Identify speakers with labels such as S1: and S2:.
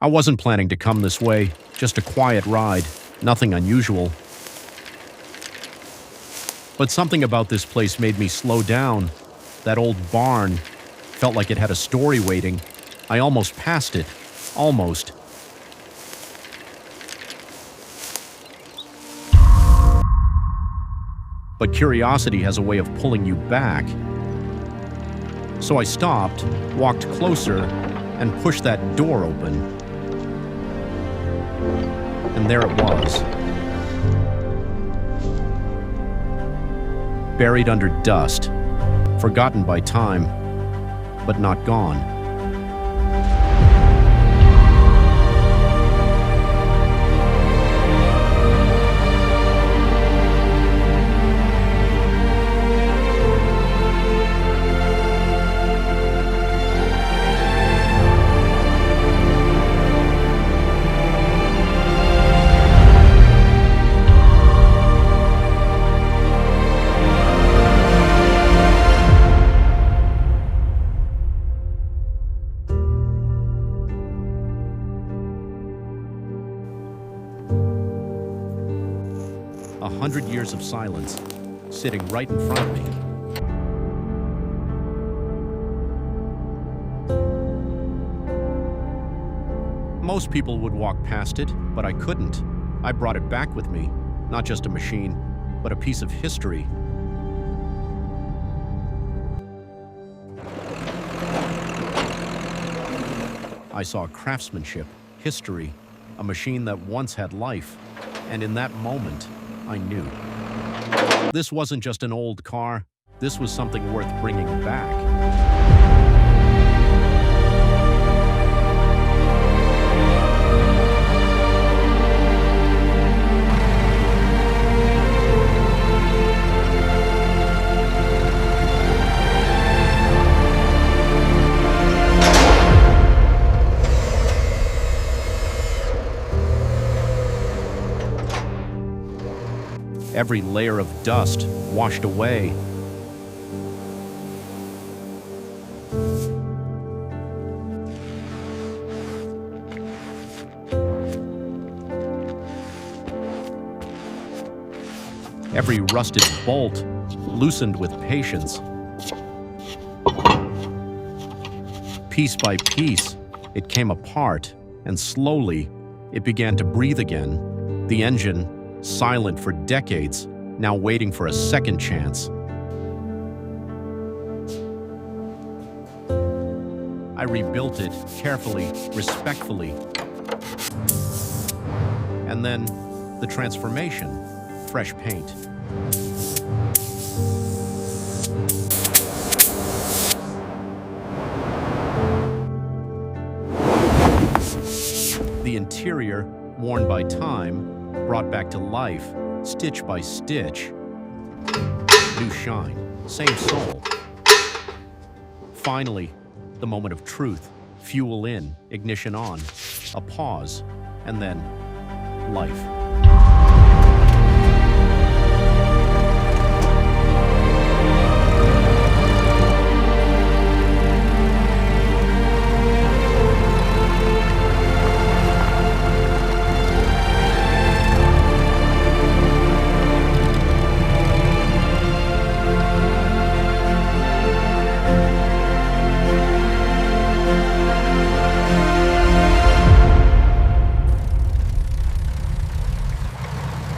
S1: I wasn't planning to come this way, just a quiet ride, nothing unusual. But something about this place made me slow down. That old barn felt like it had a story waiting. I almost passed it. Almost. But curiosity has a way of pulling you back. So I stopped, walked closer, and pushed that door open. And there it was. Buried under dust, forgotten by time, but not gone. A 100 years of silence, sitting right in front of me. Most people would walk past it, but I couldn't. I brought it back with me, not just a machine, but a piece of history. I saw craftsmanship, history, a machine that once had life, and in that moment, I knew. This wasn't just an old car, this was something worth bringing back. Every layer of dust washed away. Every rusted bolt loosened with patience. Piece by piece, it came apart, and slowly, it began to breathe again. The engine, silent for decades, now waiting for a second chance. I rebuilt it carefully, respectfully. And then, the transformation, fresh paint. The interior, worn by time, brought back to life, stitch by stitch. New shine, same soul. Finally, the moment of truth. Fuel in, ignition on, a pause, and then life.